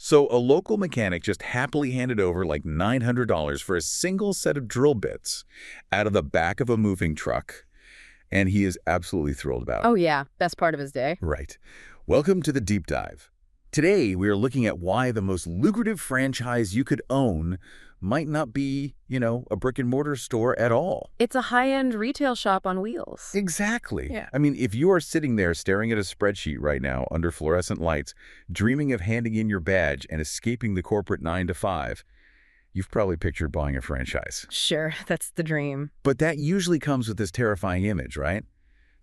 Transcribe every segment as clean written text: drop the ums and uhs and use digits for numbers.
So a local mechanic just happily handed over like $900 for a single set of drill bits out of the back of a moving truck, and he is absolutely thrilled about it. Oh yeah, best part of his day. Right. Welcome to the deep dive. Today, we are looking at why the most lucrative franchise you could own might not be, a brick-and-mortar store at all. It's a high-end retail shop on wheels. Exactly. Yeah. I mean, if you are sitting there staring at a spreadsheet right now under fluorescent lights, dreaming of handing in your badge and escaping the corporate 9 to 5, you've probably pictured buying a franchise. Sure, that's the dream. But that usually comes with this terrifying image, right?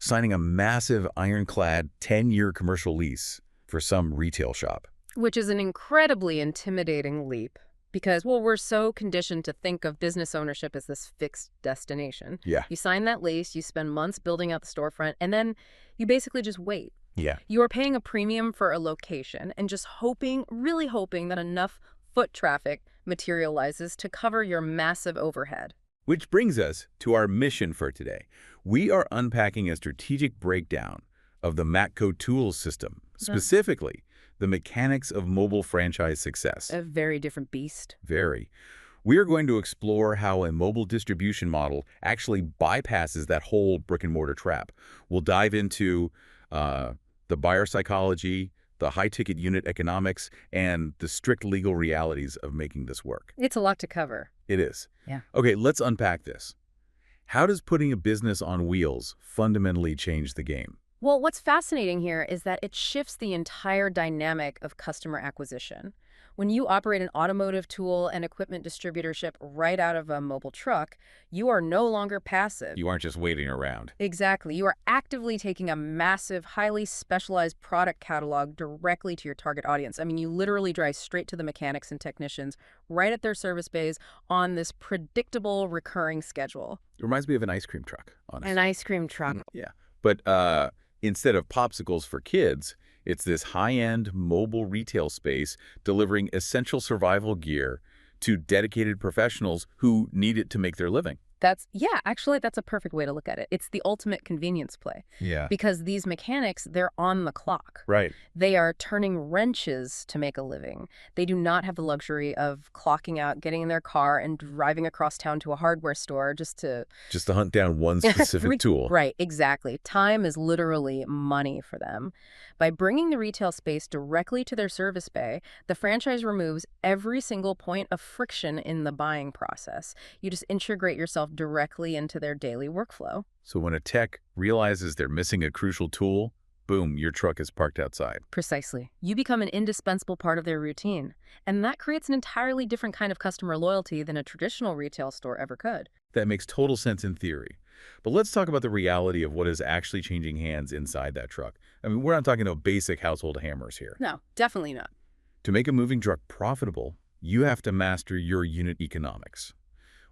Signing a massive ironclad 10-year commercial lease for some retail shop. Which is an incredibly intimidating leap. Because, well, we're so conditioned to think of business ownership as this fixed destination. Yeah. You sign that lease, you spend months building out the storefront, and then you basically just wait. Yeah. You are paying a premium for a location and just hoping, really hoping that enough foot traffic materializes to cover your massive overhead. Which brings us to our mission for today. We are unpacking a strategic breakdown of the Matco Tools system, specifically the mechanics of mobile franchise success. A very different beast. Very. We are going to explore how a mobile distribution model actually bypasses that whole brick-and-mortar trap. We'll dive into the buyer psychology, the high-ticket unit economics, and the strict legal realities of making this work. It's a lot to cover. It is. Yeah. Okay, let's unpack this. How does putting a business on wheels fundamentally change the game? Well, what's fascinating here is that it shifts the entire dynamic of customer acquisition. When you operate an automotive tool and equipment distributorship right out of a mobile truck, you are no longer passive. You aren't just waiting around. Exactly. You are actively taking a massive, highly specialized product catalog directly to your target audience. I mean, you literally drive straight to the mechanics and technicians right at their service bays on this predictable, recurring schedule. It reminds me of an ice cream truck, honestly. An ice cream truck. Yeah. But instead of popsicles for kids, it's this high-end mobile retail space delivering essential survival gear to dedicated professionals who need it to make their living. Actually, that's a perfect way to look at it. It's the ultimate convenience play. Yeah. Because these mechanics, they're on the clock. Right. They are turning wrenches to make a living. They do not have the luxury of clocking out, getting in their car, and driving across town to a hardware store just to hunt down one specific tool. Right, exactly. Time is literally money for them. By bringing the retail space directly to their service bay, the franchise removes every single point of friction in the buying process. You just integrate yourself directly into their daily workflow. So when a tech realizes they're missing a crucial tool, boom, your truck is parked outside. Precisely. You become an indispensable part of their routine. And that creates an entirely different kind of customer loyalty than a traditional retail store ever could. That makes total sense in theory. But let's talk about the reality of what is actually changing hands inside that truck. I mean, we're not talking about basic household hammers here. No, definitely not. To make a moving truck profitable, you have to master your unit economics,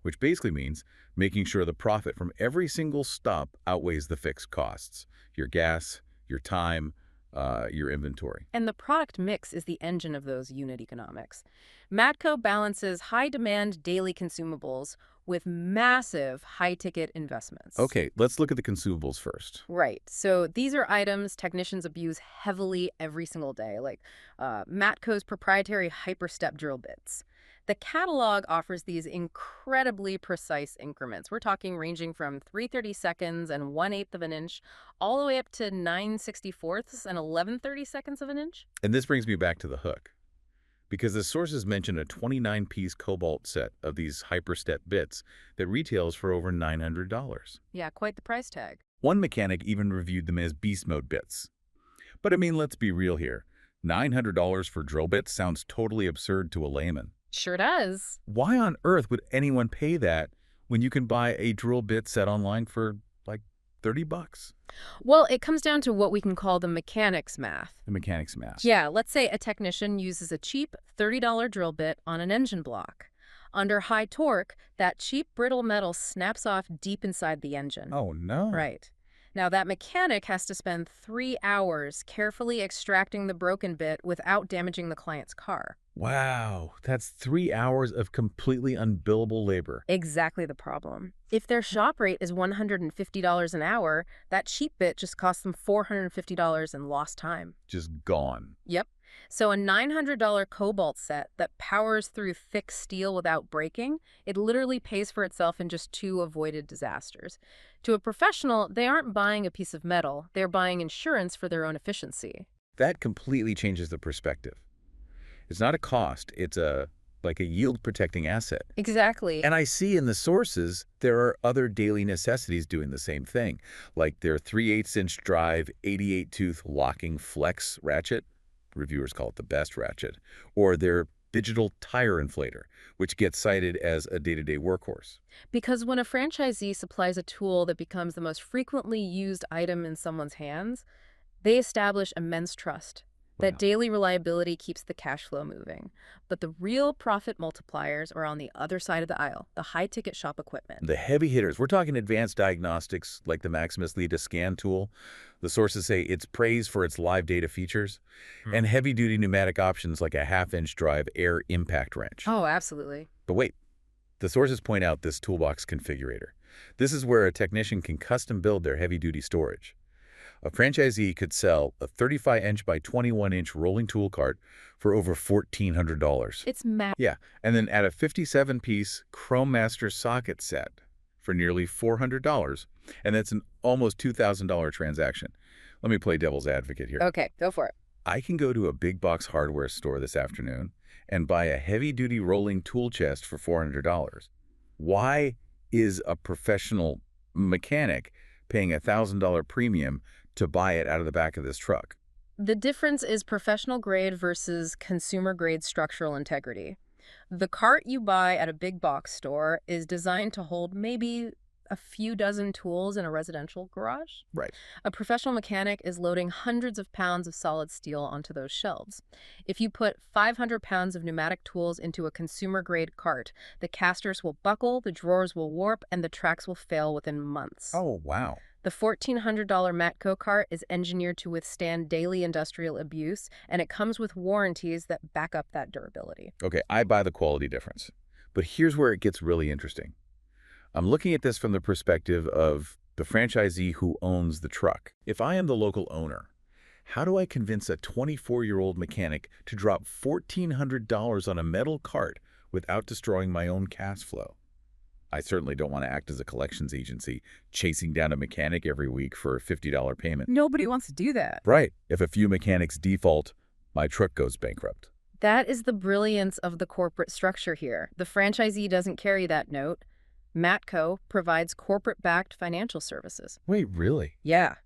which basically means making sure the profit from every single stop outweighs the fixed costs, your gas, your time, your inventory. And the product mix is the engine of those unit economics. Matco balances high-demand daily consumables with massive high-ticket investments. Okay, let's look at the consumables first. Right. So these are items technicians abuse heavily every single day, like Matco's proprietary hyperstep drill bits. The catalog offers these incredibly precise increments. We're talking ranging from 3/32 and 1/8 of an inch all the way up to 9/64 and 11/32 of an inch. And this brings me back to the hook, because the sources mention a 29-piece cobalt set of these hyperstep bits that retails for over $900. Yeah, quite the price tag. One mechanic even reviewed them as beast mode bits. But I mean, let's be real here. $900 for drill bits sounds totally absurd to a layman. Sure does. Why on earth would anyone pay that when you can buy a drill bit set online for like $30? Well, it comes down to what we can call the mechanics math. The mechanics math. Yeah, let's say a technician uses a cheap $30 drill bit on an engine block. Under high torque, that cheap brittle metal snaps off deep inside the engine. Oh, no. Right. Now, that mechanic has to spend 3 hours carefully extracting the broken bit without damaging the client's car. Wow, that's 3 hours of completely unbillable labor. Exactly the problem. If their shop rate is $150 an hour, that cheap bit just costs them $450 in lost time. Just gone. Yep. So a $900 cobalt set that powers through thick steel without breaking, it literally pays for itself in just 2 avoided disasters. To a professional, they aren't buying a piece of metal, they're buying insurance for their own efficiency. That completely changes the perspective. It's not a cost, it's like a yield-protecting asset. Exactly. And I see in the sources there are other daily necessities doing the same thing, like their 3/8-inch drive 88-tooth locking flex ratchet, reviewers call it the best ratchet, or their digital tire inflator, which gets cited as a day-to-day workhorse. Because when a franchisee supplies a tool that becomes the most frequently used item in someone's hands, they establish immense trust. That Wow. daily reliability keeps the cash flow moving. But the real profit multipliers are on the other side of the aisle, the high-ticket shop equipment. The heavy hitters, we're talking advanced diagnostics like the Maximus Lita scan tool. The sources say it's praised for its live data features, and heavy-duty pneumatic options like a half-inch drive air impact wrench. Oh, absolutely. But wait, the sources point out this toolbox configurator. This is where a technician can custom build their heavy-duty storage. A franchisee could sell a 35-inch by 21-inch rolling tool cart for over $1,400. It's mad. Yeah, and then add a 57-piece Chrome Master socket set for nearly $400, and that's an almost $2,000 transaction. Let me play devil's advocate here. Okay, go for it. I can go to a big box hardware store this afternoon and buy a heavy-duty rolling tool chest for $400. Why is a professional mechanic paying a $1,000 premium to buy it out of the back of this truck? The difference is professional grade versus consumer grade structural integrity. The cart you buy at a big box store is designed to hold maybe a few dozen tools in a residential garage. Right. A professional mechanic is loading hundreds of pounds of solid steel onto those shelves. If you put 500 pounds of pneumatic tools into a consumer-grade cart, the casters will buckle, the drawers will warp, and the tracks will fail within months. Oh, wow. The $1,400 Matco cart is engineered to withstand daily industrial abuse, and it comes with warranties that back up that durability. Okay, I buy the quality difference. But here's where it gets really interesting. I'm looking at this from the perspective of the franchisee who owns the truck. If I am the local owner, how do I convince a 24-year-old mechanic to drop $1,400 on a metal cart without destroying my own cash flow? I certainly don't want to act as a collections agency, chasing down a mechanic every week for a $50 payment. Nobody wants to do that. Right. If a few mechanics default, my truck goes bankrupt. That is the brilliance of the corporate structure here. The franchisee doesn't carry that note. Matco provides corporate-backed financial services. Wait, really? Yeah.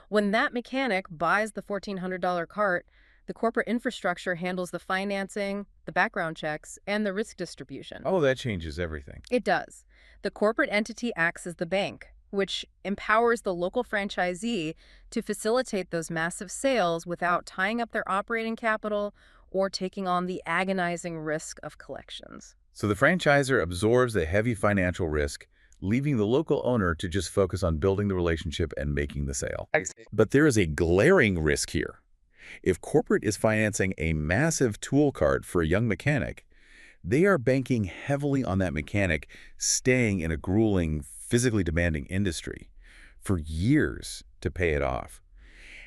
When that mechanic buys the $1,400 cart, the corporate infrastructure handles the financing, the background checks, and the risk distribution. Oh, that changes everything. It does. The corporate entity acts as the bank, which empowers the local franchisee to facilitate those massive sales without tying up their operating capital or taking on the agonizing risk of collections. So the franchisor absorbs the heavy financial risk, leaving the local owner to just focus on building the relationship and making the sale. But there is a glaring risk here. If corporate is financing a massive tool cart for a young mechanic, they are banking heavily on that mechanic staying in a grueling, physically demanding industry for years to pay it off.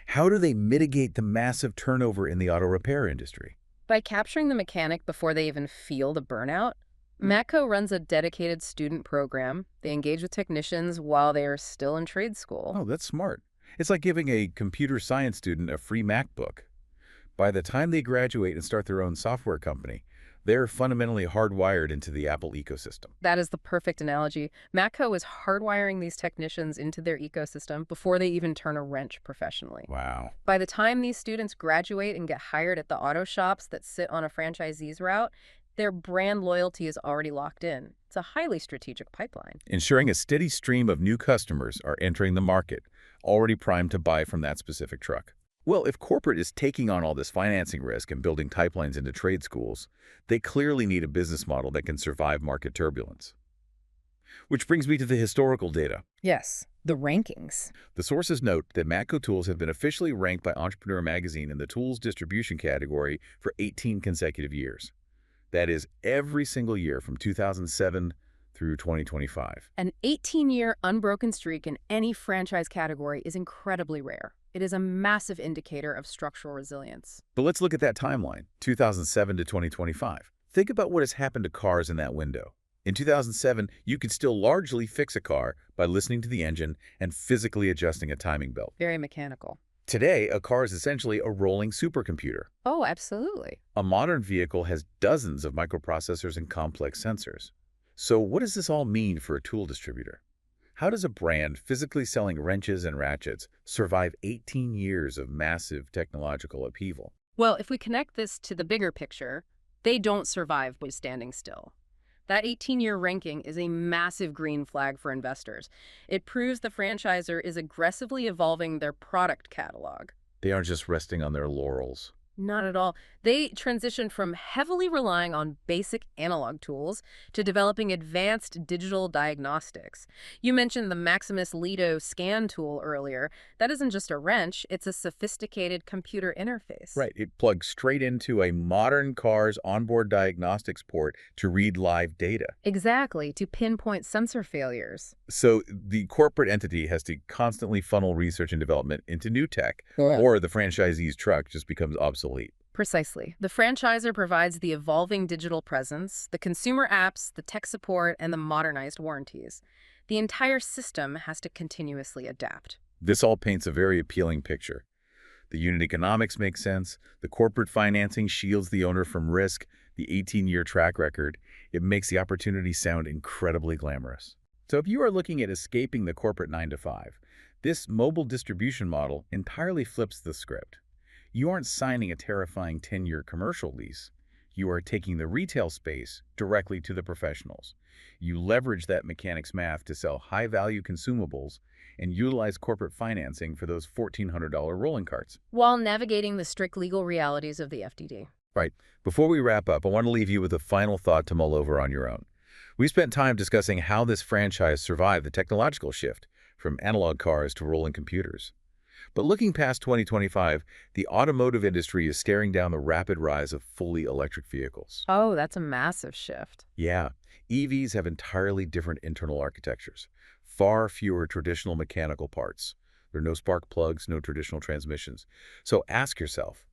How do they mitigate the massive turnover in the auto repair industry? By capturing the mechanic before they even feel the burnout, Matco runs a dedicated student program. They engage with technicians while they are still in trade school. Oh, that's smart. It's like giving a computer science student a free MacBook. By the time they graduate and start their own software company, they're fundamentally hardwired into the Apple ecosystem. That is the perfect analogy. Matco is hardwiring these technicians into their ecosystem before they even turn a wrench professionally. Wow. By the time these students graduate and get hired at the auto shops that sit on a franchisee's route, their brand loyalty is already locked in. It's a highly strategic pipeline. Ensuring a steady stream of new customers are entering the market, already primed to buy from that specific truck. Well, if corporate is taking on all this financing risk and building pipelines into trade schools, they clearly need a business model that can survive market turbulence. Which brings me to the historical data. Yes, the rankings. The sources note that Matco Tools have been officially ranked by Entrepreneur magazine in the tools distribution category for 18 consecutive years. That is every single year from 2007 through 2025. An 18-year unbroken streak in any franchise category is incredibly rare. It is a massive indicator of structural resilience. But let's look at that timeline, 2007 to 2025. Think about what has happened to cars in that window. In 2007, you could still largely fix a car by listening to the engine and physically adjusting a timing belt. Very mechanical. Today, a car is essentially a rolling supercomputer. Oh, absolutely. A modern vehicle has dozens of microprocessors and complex sensors. So what does this all mean for a tool distributor? How does a brand physically selling wrenches and ratchets survive 18 years of massive technological upheaval? Well, if we connect this to the bigger picture, they don't survive by standing still. That 18-year ranking is a massive green flag for investors. It proves the franchisor is aggressively evolving their product catalog. They aren't just resting on their laurels. Not at all. They transitioned from heavily relying on basic analog tools to developing advanced digital diagnostics. You mentioned the Maximus Lido scan tool earlier. That isn't just a wrench, it's a sophisticated computer interface. Right, it plugs straight into a modern car's onboard diagnostics port to read live data. Exactly, to pinpoint sensor failures. So the corporate entity has to constantly funnel research and development into new tech, Correct. or the franchisee's truck just becomes obsolete. Precisely. The franchisor provides the evolving digital presence, the consumer apps, the tech support, and the modernized warranties. The entire system has to continuously adapt. This all paints a very appealing picture. The unit economics make sense, the corporate financing shields the owner from risk, the 18-year track record, it makes the opportunity sound incredibly glamorous. So if you are looking at escaping the corporate 9-to-5, this mobile distribution model entirely flips the script. You aren't signing a terrifying 10-year commercial lease. You are taking the retail space directly to the professionals. You leverage that mechanics math to sell high-value consumables and utilize corporate financing for those $1,400 rolling carts. While navigating the strict legal realities of the FDD. Right. Before we wrap up, I want to leave you with a final thought to mull over on your own. We spent time discussing how this franchise survived the technological shift from analog cars to rolling computers. But looking past 2025, the automotive industry is staring down the rapid rise of fully electric vehicles. Oh, that's a massive shift. Yeah, EVs have entirely different internal architectures, far fewer traditional mechanical parts. There are no spark plugs, no traditional transmissions. So ask yourself,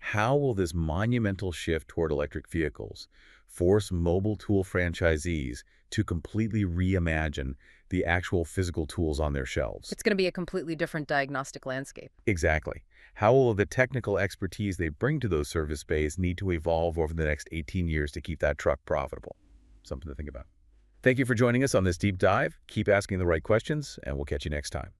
how will this monumental shift toward electric vehicles force mobile tool franchisees to completely reimagine the actual physical tools on their shelves? It's going to be a completely different diagnostic landscape. Exactly. How will the technical expertise they bring to those service bays need to evolve over the next 18 years to keep that truck profitable? Something to think about. Thank you for joining us on this deep dive. Keep asking the right questions, and we'll catch you next time.